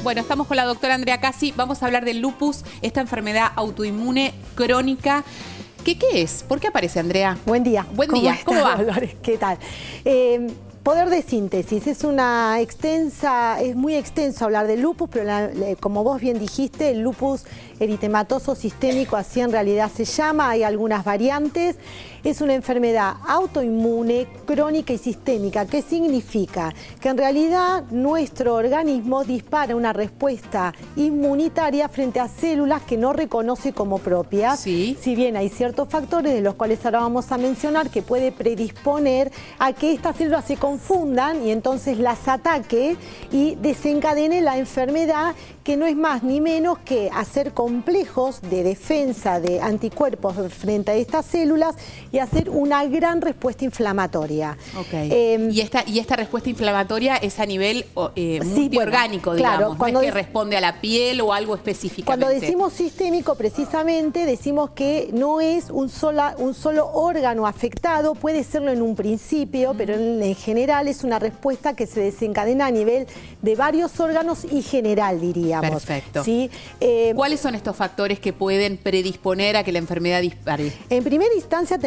Bueno, estamos con la doctora Andrea Cassi. Vamos a hablar del lupus, esta enfermedad autoinmune crónica. ¿Qué es? ¿Por qué aparece, Andrea? Buen día. Buen día. ¿Cómo va? Dolores? ¿Qué tal? Poder de síntesis, es muy extenso hablar del lupus, pero como vos bien dijiste, el lupus eritematoso sistémico, así en realidad se llama, hay algunas variantes. Es una enfermedad autoinmune, crónica y sistémica. ¿Qué significa? Que en realidad nuestro organismo dispara una respuesta inmunitaria frente a células que no reconoce como propias. Sí. Si bien hay ciertos factores, de los cuales ahora vamos a mencionar, que puede predisponer a que estas células se confundan y entonces las ataque y desencadene la enfermedad, que no es más ni menos que hacer complejos de defensa de anticuerpos frente a estas células y hacer una gran respuesta inflamatoria. Okay. ¿Y esta respuesta inflamatoria es a nivel multiorgánico, bueno, claro, digamos? ¿No es que responde a la piel o algo específicamente? Cuando decimos sistémico, precisamente decimos que no es un solo órgano afectado, puede serlo en un principio, pero en general es una respuesta que se desencadena a nivel de varios órganos y general, diríamos. Perfecto. ¿Sí? ¿Cuáles son estos factores que pueden predisponer a que la enfermedad dispare? En primera instancia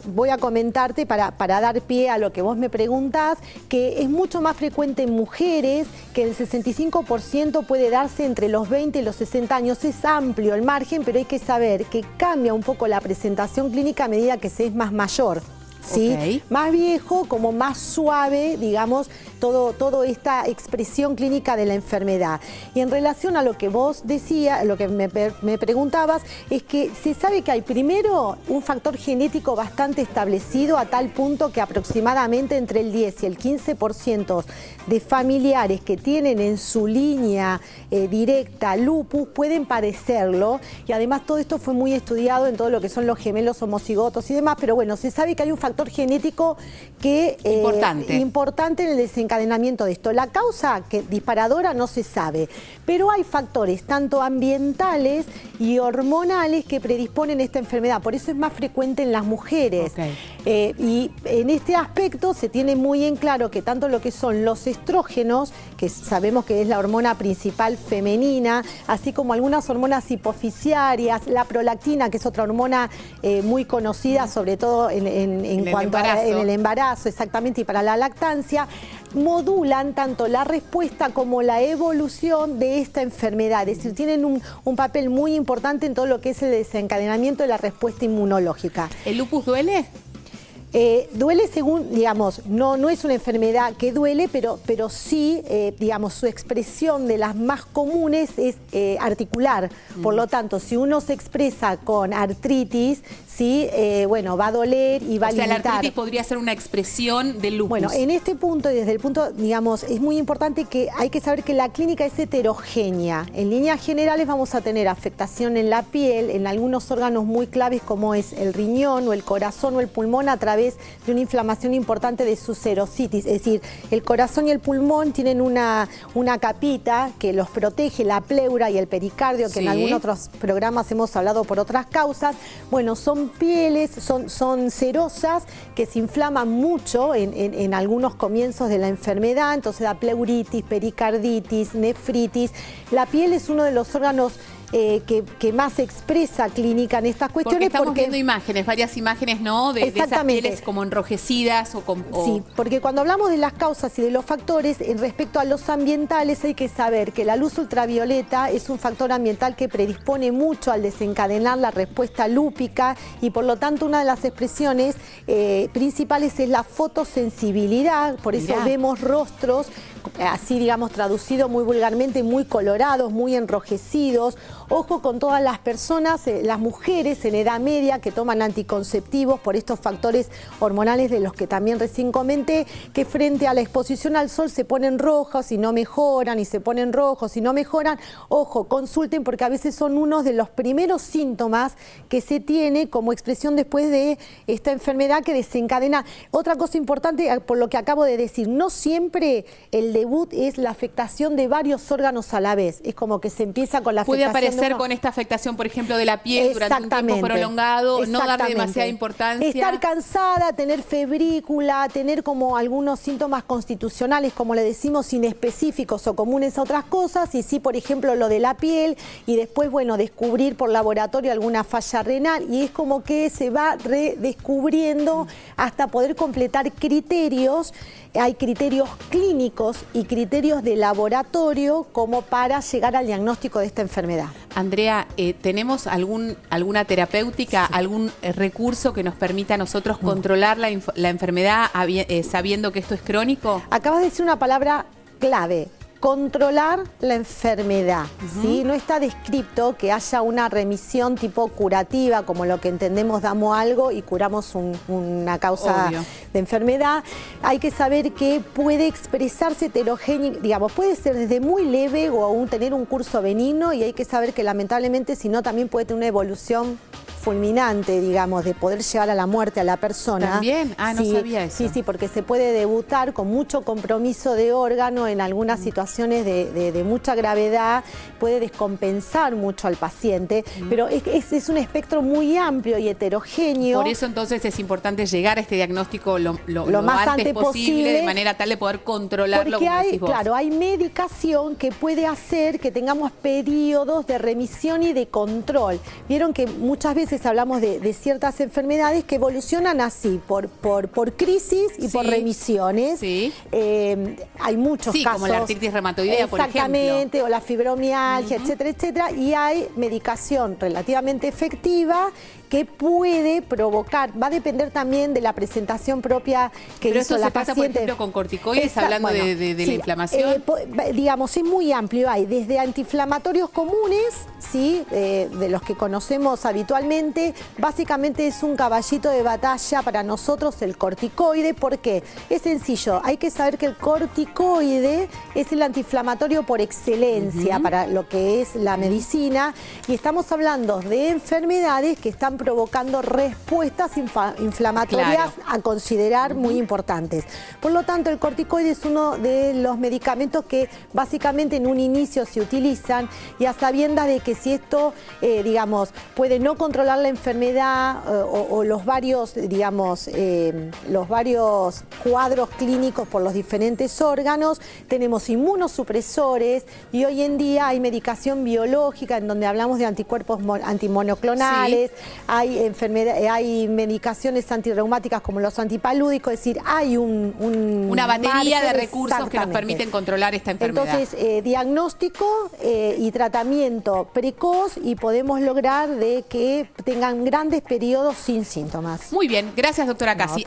voy a comentarte para dar pie a lo que vos me preguntás, que es mucho más frecuente en mujeres, que el 65% puede darse entre los 20 y los 60 años. Es amplio el margen, pero hay que saber que cambia un poco la presentación clínica a medida que se es más mayor. ¿Sí? Okay. Más viejo, como más suave, digamos, toda esta expresión clínica de la enfermedad. Y en relación a lo que vos decías, lo que me preguntabas, es que se sabe que hay primero un factor genético bastante establecido, a tal punto que aproximadamente entre el 10 y el 15% de familiares que tienen en su línea directa lupus pueden padecerlo, y además todo esto fue muy estudiado en todo lo que son los gemelos homocigotos y demás, pero bueno, se sabe que hay un factor genético que importante en el desencadenamiento de esto. La causa disparadora no se sabe, pero hay factores tanto ambientales y hormonales que predisponen esta enfermedad, por eso es más frecuente en las mujeres. Okay. Y en este aspecto se tiene muy en claro que tanto lo que son los estrógenos, que sabemos que es la hormona principal femenina, así como algunas hormonas hipofisiarias, la prolactina, que es otra hormona muy conocida, sobre todo en el embarazo, exactamente, y para la lactancia, modulan tanto la respuesta como la evolución de esta enfermedad. Es decir, tienen un papel muy importante en todo lo que es el desencadenamiento de la respuesta inmunológica. ¿El lupus duele? Duele según, digamos, no es una enfermedad que duele, pero sí, digamos, su expresión de las más comunes es articular. Por lo tanto, si uno se expresa con artritis, sí, bueno, va a doler y va a limitar. La artritis podría ser una expresión del lupus. Bueno, en este punto, y desde el punto, digamos, es muy importante que hay que saber que la clínica es heterogénea. En líneas generales vamos a tener afectación en la piel, en algunos órganos muy claves como es el riñón o el corazón o el pulmón, a través de una inflamación importante de su serositis. Es decir, el corazón y el pulmón tienen una capita que los protege, la pleura y el pericardio, que sí, en algunos otros programas hemos hablado por otras causas. Bueno, son pieles, son cerosas que se inflaman mucho en algunos comienzos de la enfermedad, entonces da pleuritis, pericarditis, nefritis. La piel es uno de los órganos que más expresa clínica en estas cuestiones. Porque estamos viendo imágenes, varias imágenes, ¿no? De esas pieles como enrojecidas Sí, porque cuando hablamos de las causas y de los factores, en respecto a los ambientales, hay que saber que la luz ultravioleta es un factor ambiental que predispone mucho al desencadenar la respuesta lúpica, y por lo tanto una de las expresiones principales es la fotosensibilidad. Por eso vemos rostros, así digamos traducido muy vulgarmente, muy colorados, muy enrojecidos. Ojo con todas las personas, las mujeres en edad media que toman anticonceptivos por estos factores hormonales de los que también recién comenté, que frente a la exposición al sol se ponen rojos y no mejoran, y se ponen rojos y no mejoran. Ojo, consulten, porque a veces son unos de los primeros síntomas que se tiene como expresión después de esta enfermedad que desencadena. Otra cosa importante, por lo que acabo de decir, no siempre el debut es la afectación de varios órganos a la vez. Es como que se empieza con la afectación. Puede aparecer con esta afectación, por ejemplo, de la piel durante un tiempo prolongado, no darle demasiada importancia. Estar cansada, tener febrícula, tener como algunos síntomas constitucionales, como le decimos, inespecíficos o comunes a otras cosas, y sí, por ejemplo, lo de la piel, y después, bueno, descubrir por laboratorio alguna falla renal, y es como que se va redescubriendo hasta poder completar criterios. Hay criterios clínicos y criterios de laboratorio como para llegar al diagnóstico de esta enfermedad. Andrea, ¿tenemos alguna terapéutica, algún recurso que nos permita a nosotros controlar la enfermedad sabiendo que esto es crónico? Acabas de decir una palabra clave. Controlar la enfermedad, ¿sí? No está descrito que haya una remisión tipo curativa, como lo que entendemos, damos algo y curamos una causa de enfermedad. Hay que saber que puede expresarse heterogéneo, digamos, puede ser desde muy leve o aún tener un curso benigno, y hay que saber que lamentablemente si no también puede tener una evolución fulminante, digamos, de poder llegar a la muerte a la persona. ¿También? Ah, no sabía eso. Sí, porque se puede debutar con mucho compromiso de órgano en algunas situaciones de mucha gravedad, puede descompensar mucho al paciente, pero es un espectro muy amplio y heterogéneo. Por eso entonces es importante llegar a este diagnóstico lo más antes posible, de manera tal de poder controlarlo, porque como decís vos. Claro, hay medicación que puede hacer que tengamos periodos de remisión y de control. Vieron que muchas veces hablamos de ciertas enfermedades que evolucionan así, por crisis y por remisiones. Sí. Hay muchos casos. Como la artritis reumatoidea, por ejemplo. Exactamente, o la fibromialgia, etcétera, etcétera. Y hay medicación relativamente efectiva que puede provocar, va a depender también de la presentación propia que hizo la paciente. ¿Pero esto se trata, por ejemplo, con corticoides, hablando de la inflamación? Digamos, es muy amplio. Hay desde antiinflamatorios comunes, ¿sí? De los que conocemos habitualmente. Básicamente es un caballito de batalla para nosotros el corticoide. ¿Por qué? Es sencillo. Hay que saber que el corticoide es el antiinflamatorio por excelencia para lo que es la medicina. Y estamos hablando de enfermedades que están provocando respuestas inflamatorias a considerar muy importantes. Por lo tanto, el corticoide es uno de los medicamentos que básicamente en un inicio se utilizan, y a sabiendas de que si esto, digamos, puede no controlar la enfermedad o los varios, digamos, los varios cuadros clínicos por los diferentes órganos, tenemos inmunosupresores, y hoy en día hay medicación biológica en donde hablamos de anticuerpos antimonoclonales, hay medicaciones antirreumáticas como los antipalúdicos, es decir, hay una batería de recursos que nos permiten controlar esta enfermedad. Entonces, diagnóstico y tratamiento precoz, y podemos lograr de que tengan grandes periodos sin síntomas. Muy bien, gracias, doctora Cassi.